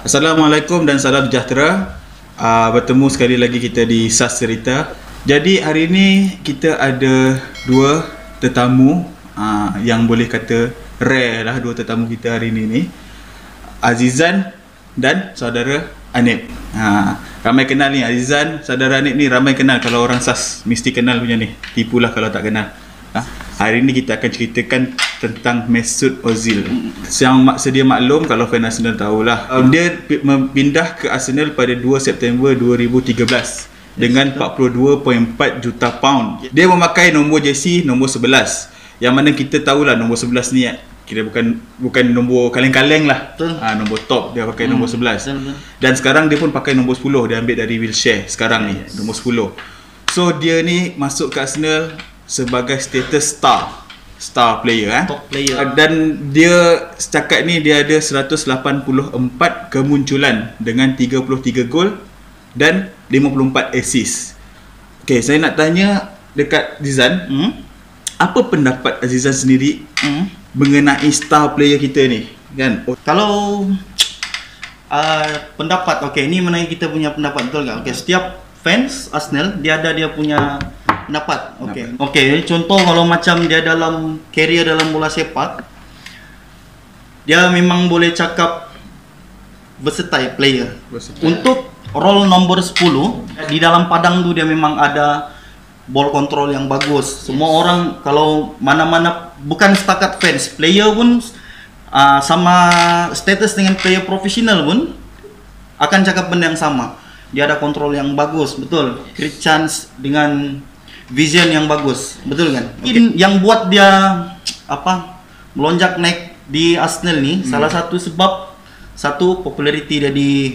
Assalamualaikum dan salam sejahtera. Bertemu sekali lagi kita di SAS Cerita. Jadi hari ini kita ada dua tetamu yang boleh kata rare lah, dua tetamu kita hari ini. Azizan dan saudara Anip. Ramai kenal ni Azizan, saudara Anip ni ramai kenal. Kalau orang SAS mesti kenal punya ni. Tipulah kalau tak kenal. Hari ini kita akan ceritakan tentang Mesut Ozil. Yang sedia maklum, kalau fan Arsenal tahulah, dia pindah ke Arsenal pada 2 September 2013 dengan 42.4 juta pound. Dia memakai nombor jersey nombor 11. Yang mana kita tahulah nombor 11 ni kira bukan nombor kaleng-kaleng lah. Nombor top dia pakai nombor 11. Dan sekarang dia pun pakai nombor 10. Dia ambil dari Wilshere sekarang ni, nombor 10. So dia ni masuk ke Arsenal sebagai status star player, top player. Dan dia setakat ni dia ada 184 kemunculan dengan 33 gol dan 54 assist. Okay, saya nak tanya dekat Azizan, apa pendapat Azizan sendiri mengenai star player kita ni, kan? Kalau pendapat, okey, ni mana kita punya pendapat, betul tak? Okey, setiap fans Arsenal dia ada dia punya pendapat. Okey, contoh kalau macam dia dalam career dalam bola sepak, dia memang boleh cakap versatile player. Untuk role nombor 10 di dalam padang tu dia memang ada ball control yang bagus. Semua orang kalau mana-mana, bukan setakat fans, player pun sama status dengan player profesional pun akan cakap benda yang sama. Dia ada kontrol yang bagus, betul. Create chance dengan vision yang bagus, betul kan? Yang buat dia melonjak naik di Arsenal ni, salah satu sebab, satu populariti dia di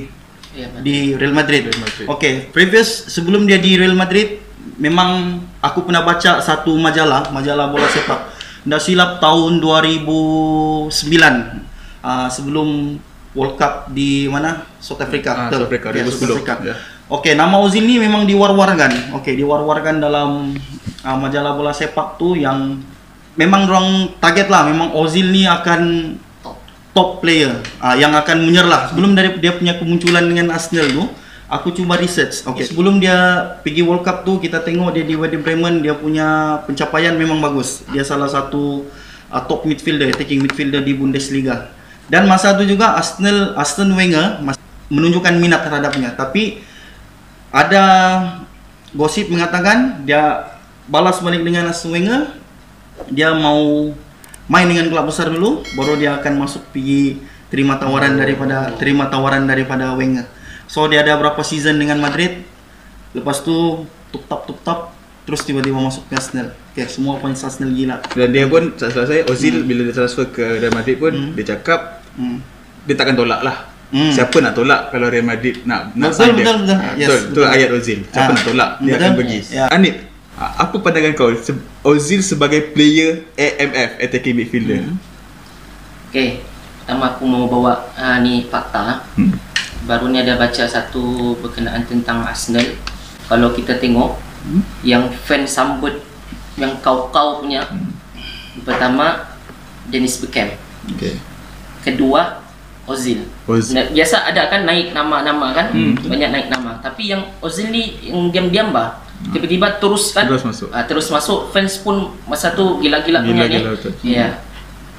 Real Madrid. Okey, previous sebelum dia di Real Madrid, memang aku pernah baca satu majalah bola sepak. Ndak silap tahun 2009, sebelum World Cup di mana? South Africa. South Africa 2010. Okey, nama Ozil ni memang diwar-warkan. Okey, diwar-warkan dalam majalah bola sepak tu, yang memang dorang target lah, memang Ozil ni akan top player, yang akan menyerlah. Sebelum dari dia punya kemunculan dengan Arsenal tu, aku cuba research. Okey, sebelum dia pergi World Cup tu, kita tengok dia di Werder Bremen, dia punya pencapaian memang bagus. Dia salah satu top midfielder, attacking midfielder di Bundesliga. Dan masa tu juga Arsene Wenger menunjukkan minat terhadapnya. Tapi ada gosip mengatakan dia balas balik dengan Arsene Wenger, dia mau main dengan klub besar dulu, baru dia akan masuk pergi terima tawaran daripada Wenger. So dia ada berapa season dengan Madrid, lepas tu tup-tap terus tiba-tiba masuk ke Arsenal. Okay, semua fans Arsenal gila. Dan dia pun, selesai Ozil bila dia transfer ke Real Madrid pun dia cakap dia takkan tolak lah. Siapa nak tolak kalau Real Madrid nak sign dia? Betul, ayat Ozil. Siapa nak tolak, dia akan pergi. Anip, apa pandangan kau Ozil sebagai player AMF, attacking midfielder? Okay, pertama aku mau bawa ni fakta. Baru ni ada baca satu berkenaan tentang Arsenal. Kalau kita tengok yang fan sambut yang kau punya, pertama Dennis Bergkamp, kedua Ozil. Biasa ada kan naik nama-nama kan, banyak naik nama. Tapi yang Ozil ni yang diam-diam tiba-tiba terus masuk. Fans pun masa tu gila-gila punya ni. Ya.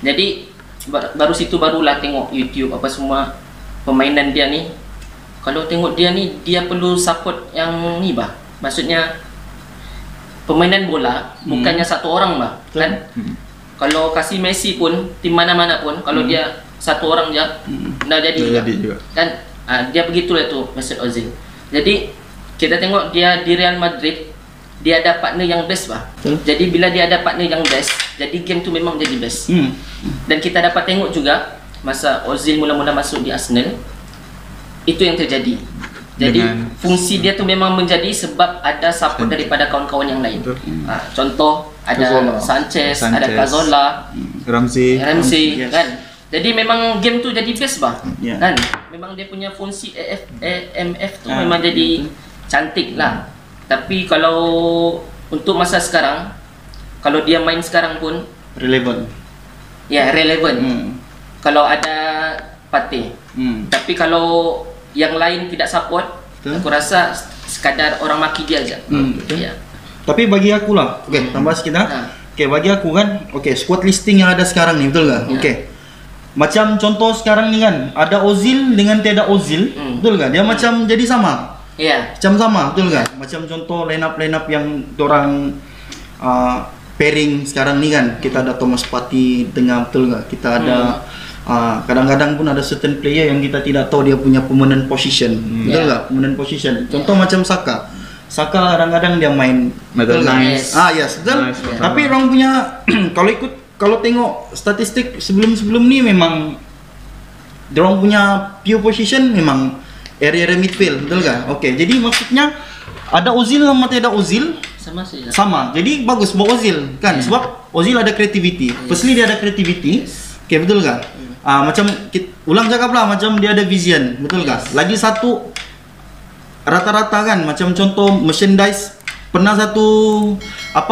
Jadi baru situ barulah tengok YouTube apa semua permainan dia ni. Kalau tengok dia ni, dia perlu support yang ni maksudnya permainan bola bukannya satu orang kan. Kalau kasih Messi pun, tim mana-mana pun, kalau dia satu orang je dah jadi juga. Kan dia begitulah tu Mesut Ozil. Jadi kita tengok dia di Real Madrid, dia ada partner yang best Jadi bila dia ada partner yang best, jadi game tu memang jadi best. Dan kita dapat tengok juga masa Ozil mula-mula masuk di Arsenal, itu yang terjadi. Jadi fungsi dia tu memang menjadi sebab ada support daripada kawan-kawan yang lain. Contoh ada Sanchez, ada Cazorla, Ramsey kan. Jadi memang game tu jadi best kan. Memang dia punya fungsi AMF tu memang jadi cantik lah. Tapi kalau untuk masa sekarang, kalau dia main sekarang pun relevan. Kalau ada Partey. Tapi Tapi kalau yang lain tidak support, Betul. aku rasa sekadar orang maki dia aja. Betul. Ya. Tapi bagi aku lah, tambah sikit Ha. bagi aku kan, squad listing yang ada sekarang ni, betul tak? Ya. Macam contoh sekarang ni kan, ada Ozil dengan tiada Ozil, betul tak? Dia macam jadi sama. Ya. Macam sama, betul kan? Macam contoh line-up yang orang pairing sekarang ni kan, kita ada Thomas Partey tengah, betul tak? Kita ada kadang-kadang pun ada certain player yang kita tidak tahu dia punya permanent position, betul tak? Permanent position. Contoh macam Saka. Saka kadang-kadang dia main Betul, nice. Yes, betul. Nice, Tapi orang punya kalau tengok statistik sebelum-sebelum ni memang orang punya pure position memang area midfield, betul kan? Jadi maksudnya ada Ozil sama tiada Ozil Sama saja. sama. Jadi bagus buat Ozil kan, sebab Ozil ada creativity. Firstly dia ada creativity. Betul kan? Macam ulang cakap lah, macam dia ada vision, betul kan? Lagi satu, rata-rata kan, macam contoh merchandise, pernah satu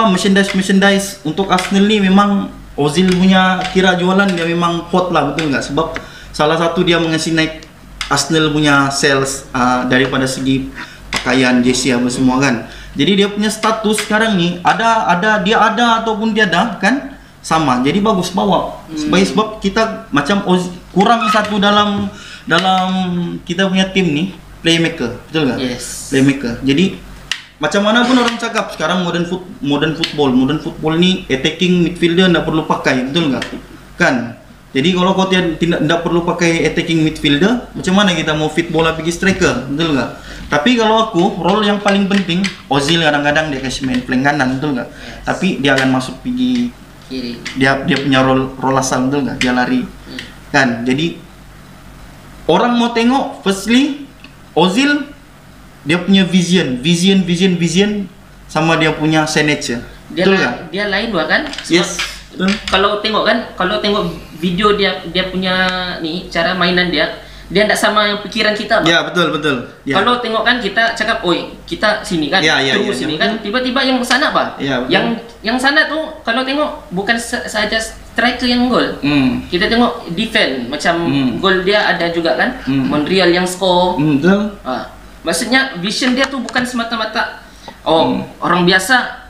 merchandise untuk Arsenal ni memang Ozil punya kira jualan dia memang hot lah, betul nggak? Sebab salah satu dia mengasih naik Arsenal punya sales daripada segi pakaian, jersey apa semua kan. Jadi dia punya status sekarang ni dia ada ataupun tiada kan sama. Jadi bagus bawa. Sebab kita macam kurang satu dalam kita punya tim ni, playmaker, betul tak? Yes. Playmaker. Jadi macam mana pun orang cakap sekarang modern football ni attacking midfielder tak perlu pakai, betul tak? Kan? Jadi kalau kau tidak perlu pakai attacking midfielder, macam mana kita mau fit bola pergi striker, betul tak? Tapi kalau aku, role yang paling penting, Ozil kadang-kadang dia kasih main flank kanan, betul tak? Tapi dia akan masuk pergi Kiri. dia punya role asal, betul tak? Dia lari. Kan? Jadi orang mau tengok firstly Ozil dia punya vision sama dia punya signature. Betul tak? Dia lain kan? Sebab Yes. Betul. Kalau tengok video dia punya ni cara mainan dia tidak sama yang pikiran kita. Ya, betul. Ya. Kalau tengok kan kita cakap, oi kita sini kan, Ya, terus sini kan, betul. tiba-tiba yang sana apa? Ya, betul. Yang sana tu kalau tengok bukan saja striker yang gol. Kita tengok defend macam gol dia ada juga kan, Monreal yang score. Betul. Maksudnya vision dia tu bukan semata-mata orang biasa,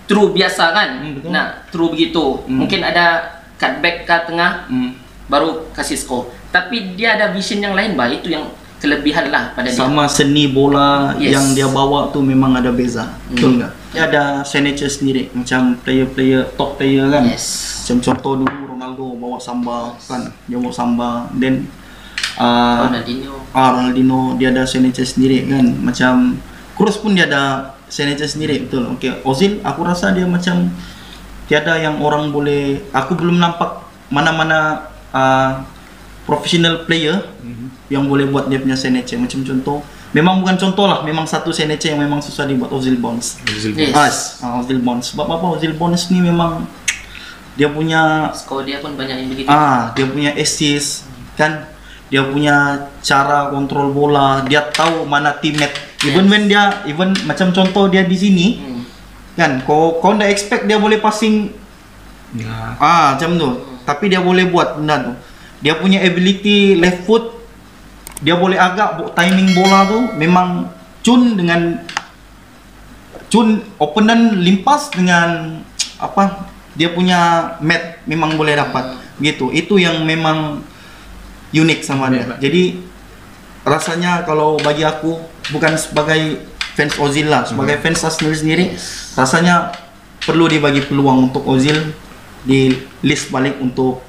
true biasa kan. Betul. Nah, true begitu. Mungkin ada cutback ke tengah baru kasih score. Tapi dia ada vision yang lain bah, itu yang kelebihan lah pada dia. Sama seni bola Yes. yang dia bawa tu memang ada beza. Betul enggak? Dia ada signature sendiri macam player top player kan. Yes. Macam contoh dulu Ronaldo bawa samba kan. Dia bawa samba, then Ronaldinho dia ada signature sendiri kan. Macam Kroos pun dia ada signature sendiri, betul. Ozil aku rasa dia macam tiada yang orang boleh, aku belum nampak mana-mana professional player yang boleh buat dia punya signature. Macam contoh, memang bukan contoh lah, memang satu signature yang memang susah dibuat, Ozil Bonds. Yes. Ozil Bonds. Sebab apa? Ozil Bonds ni memang dia punya Skor dia pun banyak yang begitu. dia punya assist kan, dia punya cara kontrol bola, dia tahu mana teammate. Even macam contoh dia di sini kan, kau ndak expect dia boleh passing macam tu, tapi dia boleh buat benda tu. Dia punya ability left foot, dia boleh agak timing bola tu memang opponent limpas dengan dia punya mat memang boleh dapat gitu. Itu yang memang unik sama dia. Jadi rasanya kalau bagi aku, bukan sebagai fans Ozil lah, sebagai fans Arsenal sendiri, rasanya perlu dibagi peluang untuk Ozil di list balik untuk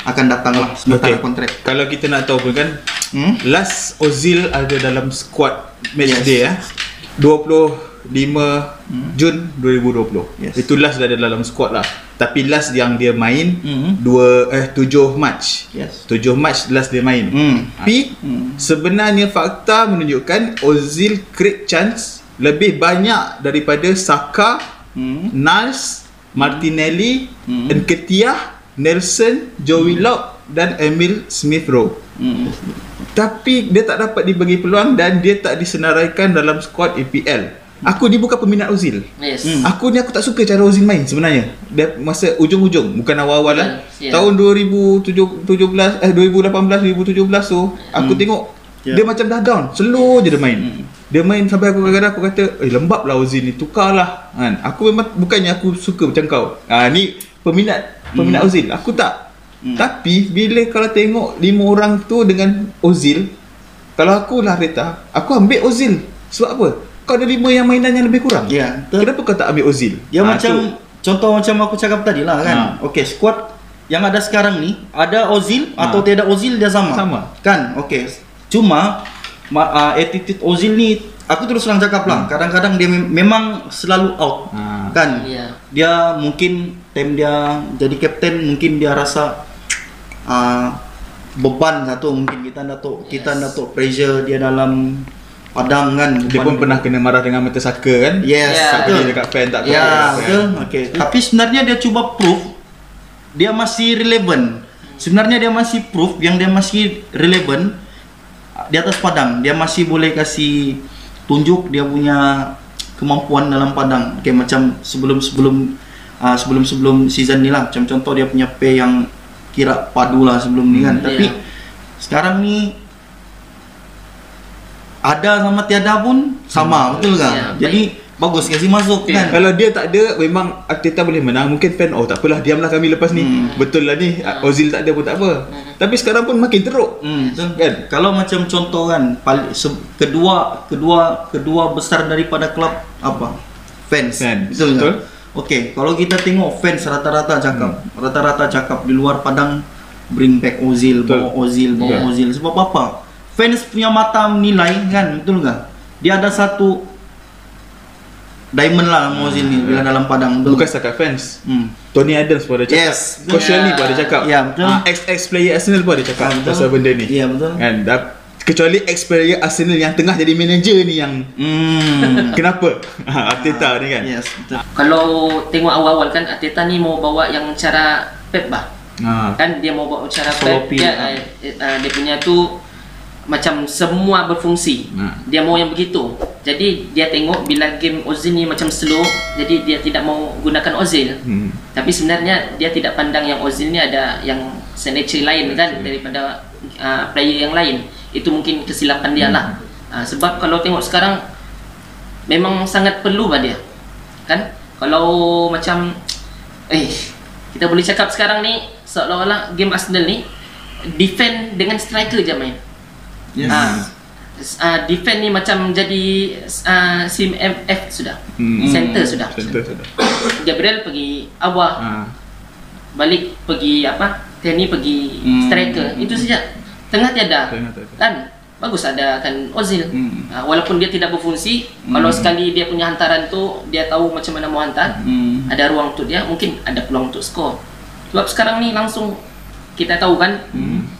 akan datang lah sementara kontrak. Kalau kita nak tahu pun kan, last Ozil ada dalam squad match day 25 Jun 2020. Itu last dah ada dalam squad lah. Tapi last yang dia main 7 Mac. 7 Mac last dia main. Tapi sebenarnya fakta menunjukkan Ozil create chance lebih banyak daripada Saka, Niles, Martinelli, Nketiah, Nelson, Joe Willock dan Emil Smith Rowe. Tapi dia tak dapat dibagi peluang dan dia tak disenaraikan dalam skuad EPL. Aku ni bukan peminat Ozil. Yes. Aku tak suka cara Ozil main sebenarnya. Dia masa ujung-ujung, bukan awal-awal lah. Yeah. Tahun 2018 2017 tu aku tengok dia macam dah down, slow je dia main. Dia main sampai aku kadang-kadang aku kata, lembab lah Ozil ni, tukarlah kan. Aku memang bukannya aku suka macam kau. Ni peminat Ozil. Aku tak. Tapi bila kalau tengok 5 orang tu dengan Ozil, kalau aku lah Arteta, aku ambil Ozil. Sebab apa? Kau ada 5 yang mainan yang lebih kurang. Ya, Kenapa kau tak ambil Ozil? Dia macam contoh macam aku cakap tadi lah kan. Okey, squad yang ada sekarang ni ada Ozil atau tiada Ozil dia sama. Kan? Okey. Cuma attitude Ozil ni aku terus terang cakap lah. Kadang-kadang dia memang selalu out. Kan? Yeah. Dia mungkin time dia jadi kapten mungkin dia rasa beban satu, mungkin kita datuk pressure dia dalam padang kan. Dia pun pernah kena marah dengan Mata Saka kan. Yes, Tak betul. pergi dekat fan tak tahu. Betul. Okey. Tapi sebenarnya dia cuba proof dia masih relevan. Sebenarnya dia masih proof yang dia masih relevan di atas padang. Dia masih boleh kasih tunjuk dia punya kemampuan dalam padang. Okey, macam sebelum season ni lah. Macam contoh dia punya pay yang kira padu lah sebelum ni kan. Tapi sekarang ni ada sama tiada pun sama, betul kan? Jadi bagus kasih masuk kan. Kalau dia tak ada, memang Arteta boleh menang. Mungkin fan, tak apalah, diamlah kami lepas ni. Betul lah ni, Ozil tak ada pun tak apa. Tapi sekarang pun makin teruk. Betul Kan? Kalau macam contoh kan, kedua besar daripada klub apa? Fans. Betul kan? Okey, kalau kita tengok fans rata-rata cakap di luar padang bring back Ozil, bawa Ozil. Sebab apa? Fans punya mata menilai kan, betul kan? Dia ada satu diamond lah sama Ozil ni bila dalam padang. Bukan setakat fans. Tony Adams pun ada cakap. Yes. Koscielny pun ada cakap. Ya, betul. Ex-player Arsenal pun ada cakap pasal benda ni. Ya, betul. Kan? Kecuali ex-player Arsenal yang tengah jadi manager ni yang kenapa? Arteta ni kan. Yes, betul. Kalau tengok awal-awal kan Arteta ni mau bawa yang cara Pep bah. Kan dia mau bawa cara Pep. Dia punya tu macam semua berfungsi. Dia mau yang begitu. Jadi dia tengok bila game Ozil ni macam slow, jadi dia tidak mau gunakan Ozil. Tapi sebenarnya dia tidak pandang yang Ozil ni ada yang signature lain kan daripada player yang lain. Itu mungkin kesilapan dia lah. Sebab kalau tengok sekarang memang sangat perlu bah dia. Kan? Kalau macam kita boleh cakap sekarang ni seolah-olah game Arsenal ni defend dengan striker je main. Yes. Defend ni macam jadi sim MF sudah. Center sudah. Gabriel pergi awal. Balik pergi Kenny pergi striker. Itu saja. Tengah tiada. Kan bagus ada kan Ozil. Walaupun dia tidak berfungsi, kalau sekali dia punya hantaran tu dia tahu macam mana mau hantar. Ada ruang untuk dia, mungkin ada peluang untuk skor. Sebab sekarang ni langsung kita tahu kan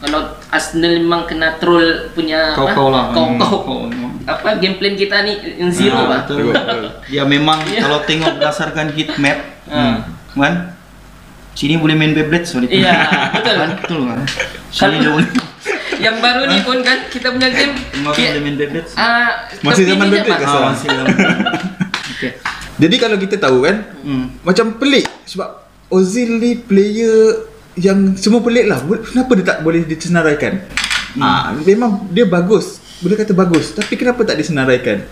kalau Arsenal memang kena troll punya kau game plan kita ni yang zero bah. Betul. Dia memang kalau tengok berdasarkan heat map kan sini boleh main Beyblade sorry. Iya, betul. Betul kan. Sini dia boleh. Yang baru ni pun kan kita punya game boleh main Beyblade. Masih zaman Beyblade ke sekarang? Masih zaman. Okey. Jadi kalau kita tahu kan, macam pelik sebab Ozil ni player yang semua pelik lah. Kenapa dia tak boleh disenaraikan? Memang dia bagus, boleh kata bagus, tapi kenapa tak disenaraikan?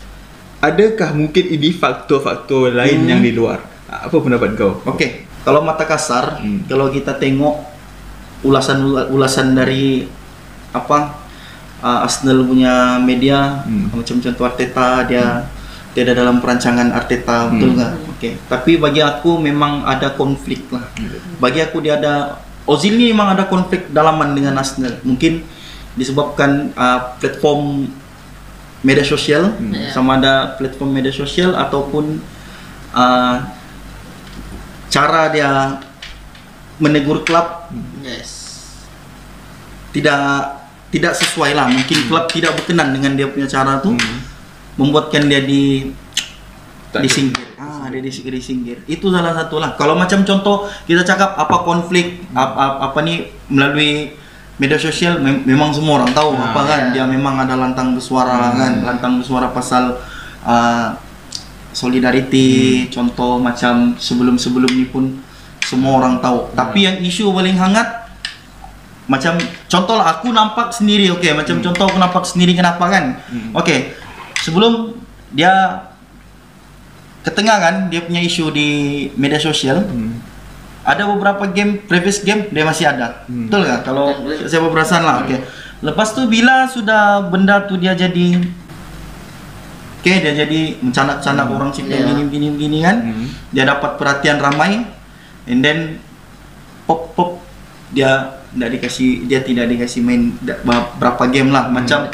Adakah mungkin ini faktor-faktor lain yang di luar? Apa pendapat kau? Okey, kalau mata kasar, kalau kita tengok ulasan dari Arsenal punya media, macam contoh Arteta, dia ada dalam perancangan Arteta, betul nggak? Okey. Tapi bagi aku memang ada konflik lah. Bagi aku dia ada Ozil ni memang ada konflik dalaman dengan Arsenal. Mungkin disebabkan platform media sosial, sama ada platform media sosial ataupun cara dia menegur klub tidak sesuai lah. Mungkin klub tidak berkenan dengan dia punya cara tu, membuatkan dia disinggir. Dia disinggir. Itu salah satu lah. Kalau macam contoh kita cakap apa konflik melalui media sosial, memang semua orang tahu kan. Dia memang ada lantang bersuara kan, lantang bersuara pasal solidarity, contoh macam sebelum-sebelum ni pun semua orang tahu. Tapi yang isu paling hangat macam contoh lah aku nampak sendiri, okey, macam contoh aku nampak sendiri kenapa kan? Okey. Sebelum dia ke tengah kan dia punya isu di media sosial. Ada beberapa game, previous game dia masih ada. Betul tak? Kalau saya berperasan lah, okey. Lepas tu bila sudah benda tu dia jadi dia jadi mencanak-canak orang cipta gini kan. Dia dapat perhatian ramai, and then pop dia tidak dikasih main berapa game lah, macam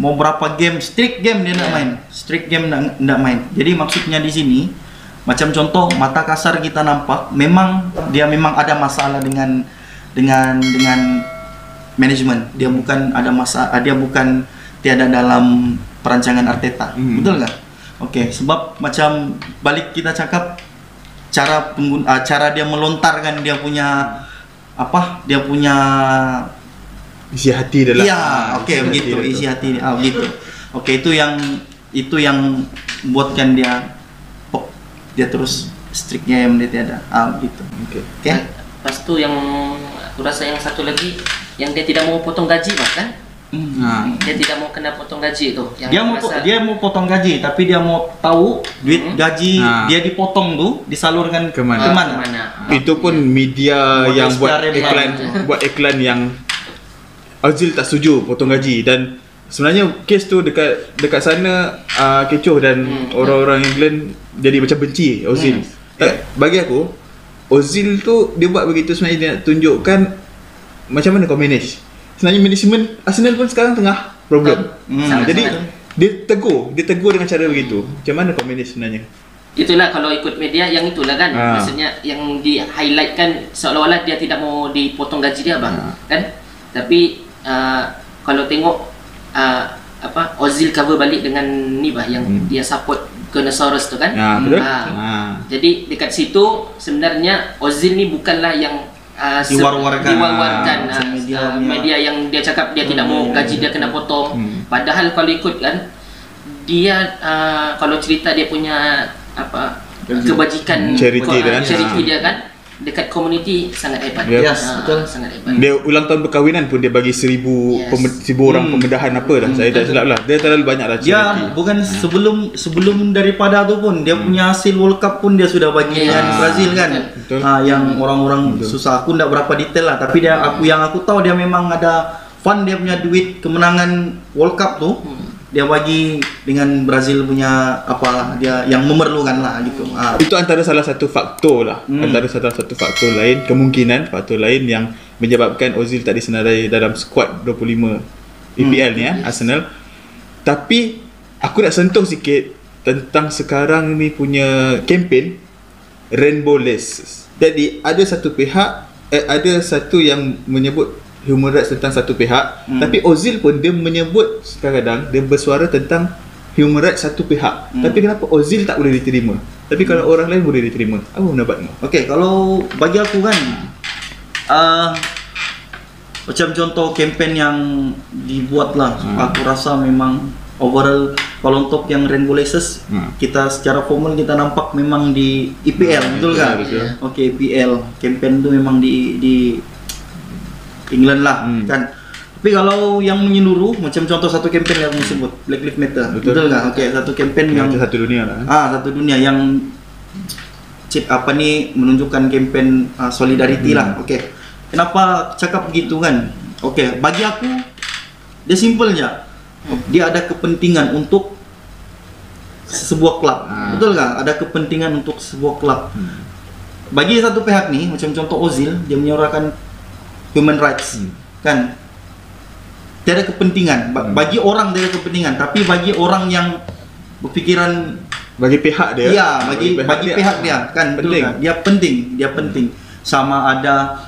mau berapa game, strict game dia nak main, strict game nak main. Jadi maksudnya di sini macam contoh mata kasar kita nampak memang ada masalah dengan manajemen. Dia bukan ada masalah, dia bukan tiada dalam perancangan Arteta. Betul tak? Okey, sebab macam balik kita cakap cara dia melontarkan dia punya isi hati dalam. Ya, okey begitu, isi hati dia. Begitu. Okey, itu yang buatkan dia terus striknya yang dia tiada. Begitu. Okey. Lepas tu yang aku rasa yang satu lagi yang dia tidak mau potong gaji bahkan. Dia tidak mau kena potong gaji tu. Dia mau potong gaji, tapi dia mau tahu duit gaji dia dipotong tu disalurkan ke mana. Itu pun media yang buat iklan yang Ozil tak setuju potong gaji, dan sebenarnya kes tu dekat sana kecoh dan orang-orang England jadi macam benci Ozil. Bagi aku Ozil tu dia buat begitu sebenarnya dia nak tunjukkan macam mana kau manage. Sebenarnya manajemen Arsenal pun sekarang tengah problem. Jadi dia tegur dengan cara begitu. Macam mana kau manage sebenarnya? Itulah kalau ikut media yang itulah kan. Maksudnya yang di highlight kan seolah-olah dia tidak mau dipotong gaji dia bang. Kan? Tapi kalau tengok Ozil cover balik dengan ni bah yang dia support Gunnosaurus tu kan. Betul. Jadi dekat situ sebenarnya Ozil ni bukanlah yang diwar-warkan media yang dia cakap dia tidak mau gaji dia kena potong. Padahal kalau ikut kan dia kalau cerita dia punya kebajikan charity dia kan dekat community sangat hebat. Betul. Sangat hebat. Dia ulang tahun perkahwinan pun dia bagi 1000 orang pembedahan apa dah. Saya tak silap lah. Dia terlalu banyak lah charity. Dia bukan sebelum daripada tu pun dia punya hasil World Cup pun dia sudah bagi dengan Brazil kan. Yang orang-orang susah, aku tak berapa detail lah, tapi aku tahu dia memang ada fund dia punya duit kemenangan World Cup tu. Dia bagi dengan Brazil punya dia yang memerlukan lah gitu. Itu antara salah satu faktor lah. Antara salah satu faktor lain, faktor lain yang menyebabkan Ozil tak disenarai dalam skuad 25 EPL ni Arsenal. Tapi aku nak sentuh sikit tentang sekarang ni punya kempen Rainbow Laces. Jadi ada satu yang menyebut human rights tentang satu pihak, tapi Ozil pun dia menyebut kadang-kadang dia bersuara tentang human rights satu pihak. Tapi kenapa Ozil tak boleh diterima, tapi kalau orang lain boleh diterima? Apa pendapatmu? Okey, kalau bagi aku kan macam contoh kempen yang dibuat lah, aku rasa memang overall kalau untuk yang Rainbow Laces kita secara formal kita nampak memang di EPL, betul kan? Okey, EPL kempen tu memang di England lah kan. Tapi kalau yang menyeluruh macam contoh satu kempen yang kamu sebut Black Lives Matter, betul kan? Okey, satu kempen yang satu dunia lah. Satu dunia yang menunjukkan kempen solidarity lah. Okey. Kenapa cakap begitu kan? Okey, bagi aku dia simple je. Dia ada kepentingan untuk sebuah klub. Betul kan? Ada kepentingan untuk sebuah klub. Bagi satu pihak ni macam contoh Ozil, dia menyuarakan human rights kan, tiada kepentingan bagi orang, tiada kepentingan, tapi bagi orang yang berfikiran bagi pihak dia, bagi pihak dia kan, betul kan? Dia penting sama ada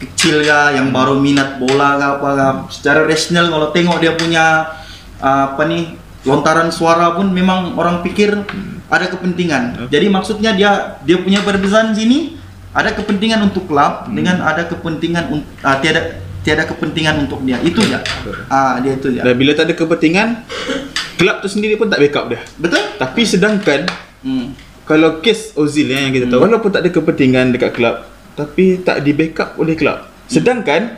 kecil ke yang baru minat bola ke apa ke, secara rasional kalau tengok dia punya lontaran suara pun memang orang pikir ada kepentingan. Jadi maksudnya dia punya perbezaan sini ada kepentingan untuk klub dengan ada kepentingan tiada kepentingan untuk dia. Itu ya. Dia itu ya. Dan bila tak ada kepentingan Kelab tu sendiri pun tak backup dia. Betul? Tapi sedangkan kalau kes Ozil yang kita tahu, walaupun tak ada kepentingan dekat kelab, tapi tak di backup oleh kelab. Sedangkan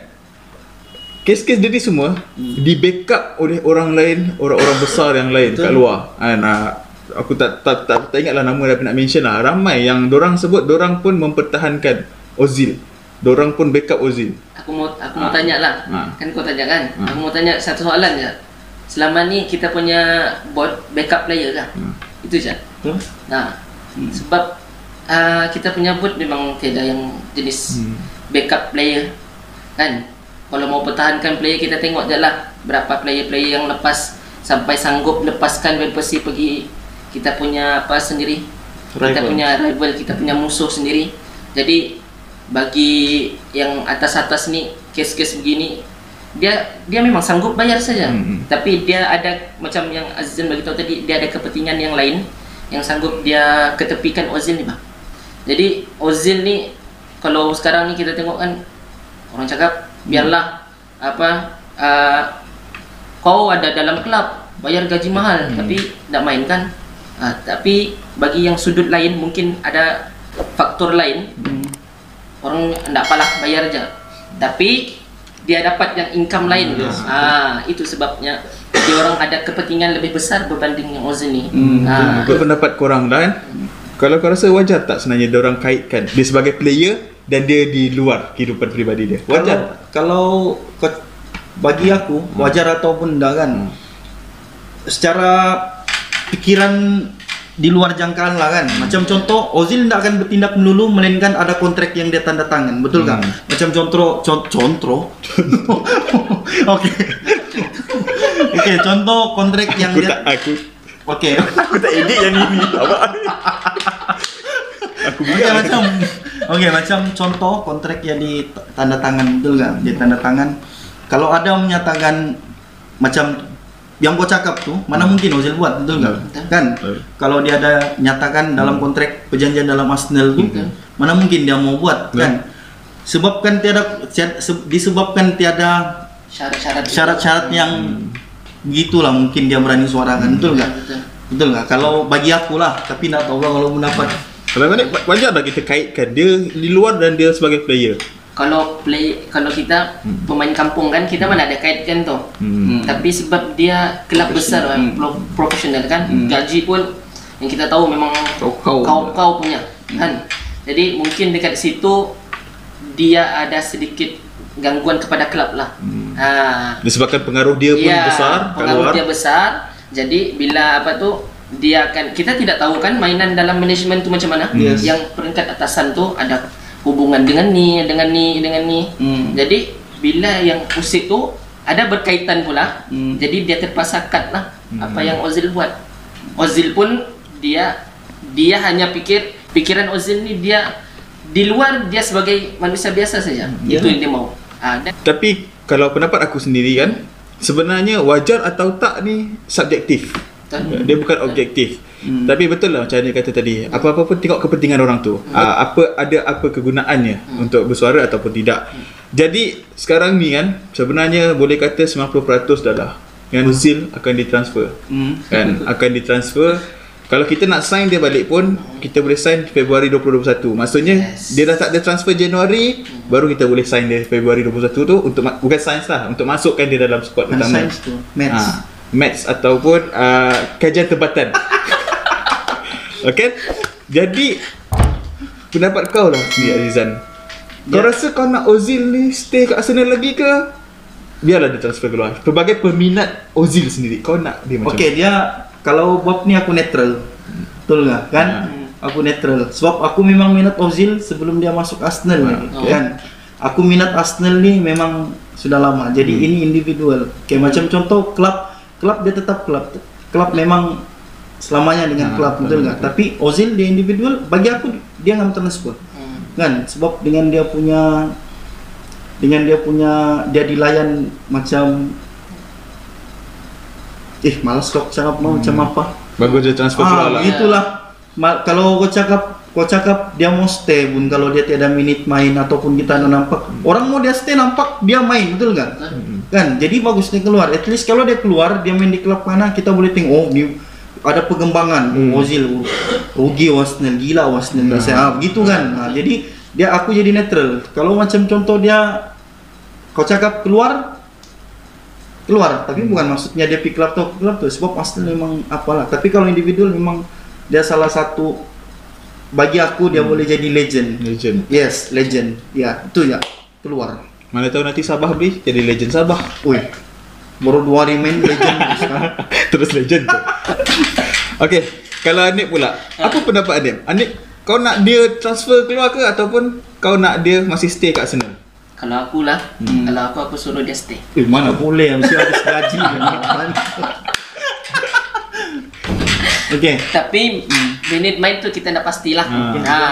kes-kes dia ni semua di backup oleh orang lain, orang-orang besar yang lain kat luar. Aku tak ingatlah nama dah nak mention lah. Ramai yang dorang sebut dorang pun mempertahankan Ozil. Dorang pun backup Ozil. Aku mau tanya lah. Kan kau tanya kan? Aku mau tanya satu soalan je. Selama ni kita punya board backup player kan? Itu je. Nah, sebab kita punya board memang tiada yang jenis backup player kan. Kalau mau pertahankan player, kita tengok je lah berapa player-player yang lepas sampai sanggup lepaskan Van Persie pergi kita punya apa sendiri, kita punya rival, kita punya musuh sendiri. Jadi bagi yang atas-atas ni, kes-kes begini, dia memang sanggup bayar saja. Tapi dia ada macam yang Azizan beritahu tadi, dia ada kepentingan yang lain yang sanggup dia ketepikan Ozil ni bang. Jadi Ozil ni kalau sekarang ni kita tengok kan, orang cakap biarlah apa kau ada dalam kelab bayar gaji mahal tapi tak main kan. Tapi bagi yang sudut lain mungkin ada faktor lain, orang tak apalah bayar aja, tapi dia dapat yang income lain. Itu sebabnya dia orang ada kepentingan lebih besar berbanding yang Ozil ni. Pendapat korang dan kalau kau rasa wajar tak sebenarnya dia orang kaitkan dia sebagai player dan dia di luar kehidupan peribadi dia? Wajar? Kalau bagi aku wajar ataupun enggak kan, secara pikiran di luar jangkaan lah kan. Macam contoh Ozil tidak akan bertindak melulu melainkan ada kontrak yang dia tanda tangan, betul kan? Macam contoh Oke, contoh kontrak yang aku tak edit yang ini. Macam contoh kontrak yang di tanda tangan, betul kan? Dia tanda tangan. Kalau ada menyatakan macam yang kau cakap tuh, mana mungkin Ozil buat, betul nggak? Kan? Kalau dia ada nyatakan dalam kontrak perjanjian dalam Arsenal tuh, mana mungkin dia mau buat, kan? Disebabkan tiada syarat-syarat yang begitulah mungkin dia berani suarakan, betul nggak? Betul nggak? Kalau bagi aku lah, tapi nak tahu kalau pendapat. Kalau ni wajar tak kita kaitkan dia di luar dan dia sebagai player? Kalau kita pemain kampung kan, kita mana ada kaitkan tu. Tapi sebab dia kelab besar, profesional kan, gaji pun yang kita tahu memang kau punya kan. Jadi mungkin dekat situ dia ada sedikit gangguan kepada kelab lah. Disebabkan pengaruh dia pun besar, pengaruh dia besar. Jadi bila apa tu, dia akan, kita tidak tahu kan mainan dalam manajemen tu macam mana. Yang peringkat atasan tu ada hubungan dengan ni. Jadi bila yang usik tu ada berkaitan pula, jadi dia terpaksa cut lah apa yang Ozil buat. Ozil pun dia hanya pikiran Ozil ni, dia di luar dia sebagai manusia biasa saja. Itu yang dia mau. Tapi kalau pendapat aku sendiri kan, sebenarnya wajar atau tak ni subjektif. Dia bukan objektif. Tapi betul lah macam dia kata tadi, apa-apa pun tengok kepentingan orang tu. Apa kegunaannya untuk bersuara ataupun tidak. Jadi sekarang ni kan sebenarnya boleh kata 90% dah lah yang Ozil akan ditransfer. Kan akan ditransfer. Kalau kita nak sign dia balik pun kita boleh sign Februari 2021. Maksudnya dia dah tak ada transfer Januari, baru kita boleh sign dia Februari 2021 tu untuk bukan sign lah, untuk masukkan dia dalam squad utama. Match ataupun kajian tempatan. Okay. Jadi pendapat kau lah ni Azizan. Kau rasa kau nak Ozil ni stay kat Arsenal lagi ke? Biarlah dia transfer keluar. Sebagai peminat Ozil sendiri, kau nak dia macam dia kalau bab ni aku netral. Betul enggak? Kan? Aku netral. Sebab aku memang minat Ozil sebelum dia masuk Arsenal kan. Aku minat Arsenal ni memang sudah lama. Jadi ini individual. Macam contoh klub dia tetap klub. Klub memang selamanya dengan klub, betul nggak? Tapi Ozil dia individual, bagi aku dia nggak transfer, kan? Sebab dengan dia dia dilayan macam malas kok cakap mau macam apa? Bagus dia transfer keluar lah. Itulah. Kalau kau cakap dia mau stay pun kalau dia tiada minit main ataupun kita nampak orang mau dia stay nampak dia main, betul nggak? kan. Jadi bagus dia keluar. At least kalau dia keluar, dia main di klub mana kita boleh tengok, oh ni ada perkembangan. Ozil rugi Arsenal, gila Arsenal. Saya begitu kan. Nah, jadi aku jadi netral. Kalau macam contoh dia kau cakap keluar, tapi bukan maksudnya dia pick klub tu sebab Arsenal memang apalah. Tapi kalau individual memang dia salah satu, bagi aku dia boleh jadi legend. Yes, legend. Ya, itu ya. Keluar. Mana tahu nanti Sabah beli jadi legend Sabah. Wih. Baru 2 hari main legend sekarang. Terus legend tu. Okey, kalau Anip pula, apa pendapat Anip? Anip, kau nak dia transfer keluar ke ataupun kau nak dia masih stay kat Arsenal? Kalau aku lah, kalau aku suruh dia stay. Mana boleh, mesti habis gaji kan. Okey. Tapi minute main tu kita nak pastilah.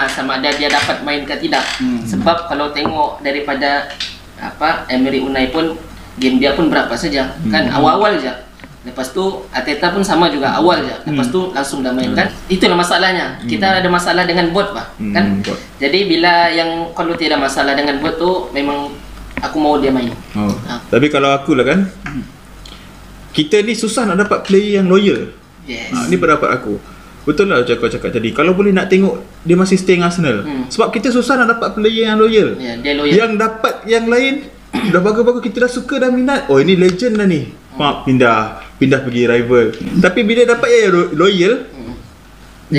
Sama ada dia dapat main ke tidak. Sebab kalau tengok daripada Emery Unai pun game dia pun berapa saja kan, awal-awal je. Lepas tu Arteta pun sama juga, awal je. Lepas tu langsung dah main kan. Itulah masalahnya. Kita ada masalah dengan bot kan. Jadi bila yang kalau tiada masalah dengan bot tu, memang aku mau dia main. Tapi kalau aku lah kan, kita ni susah nak dapat player yang loyal. Yes. Ni pendapat aku. Betul lah kau cakap tadi. Kalau boleh nak tengok dia masih stay dengan Arsenal. Sebab kita susah nak dapat player yang loyal. Dia loyal. Yang dapat yang lain dah bagus-bagus, kita dah suka, dah minat. Oh ini legend dah ni. Pindah pergi rival. Tapi bila dapat yang loyal,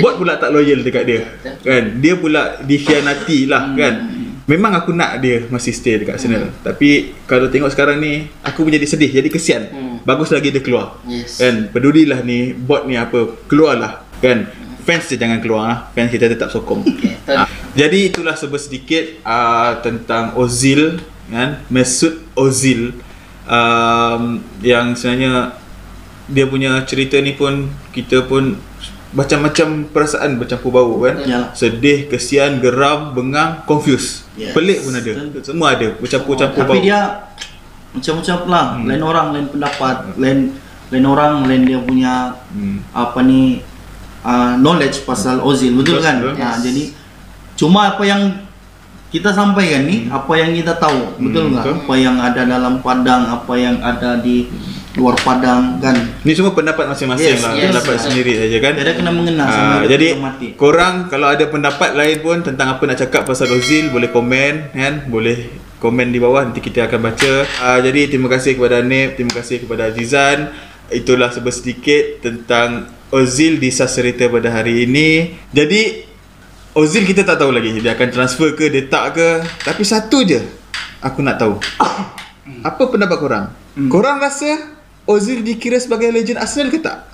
bot pula tak loyal dekat dia. Kan? Dia pula dikhianati lah kan. Memang aku nak dia masih stay dekat Arsenal. Tapi kalau tengok sekarang ni, aku menjadi sedih, jadi kesian. Bagus lagi dia keluar. Kan? Pedulilah ni bot ni apa, keluarlah kan. Fans je jangan keluar, fans kita tetap sokong. Jadi itulah sedikit tentang Ozil kan, Mesut Ozil, yang sebenarnya dia punya cerita ni pun kita pun macam-macam perasaan bercampur bau kan. Sedih, kesian, geram, bengang, confused. Pelik pun ada. Semua ada, bercampur-campur bau. Tapi dia macam-macam lah. Lain orang, lain pendapat, lain orang, lain dia punya knowledge pasal Ozil, betul kan? Jadi cuma apa yang kita sampaikan ni, apa yang kita tahu, betul nggak? Apa yang ada dalam padang, apa yang ada di luar padang kan? Ni semua pendapat masing-masing lah, pendapat sendiri saja kan? Dia kena mengenal sama jadi korang kalau ada pendapat lain pun tentang apa nak cakap pasal Ozil, boleh komen kan? Boleh komen di bawah, nanti kita akan baca. Jadi terima kasih kepada Anip, terima kasih kepada Azizan. Itulah sedikit tentang Ozil di Sas Cerita pada hari ini. Jadi Ozil kita tak tahu lagi dia akan transfer ke, dia tak ke. Tapi satu je aku nak tahu. Apa pendapat korang? Korang rasa Ozil dikira sebagai legend Arsenal ke tak?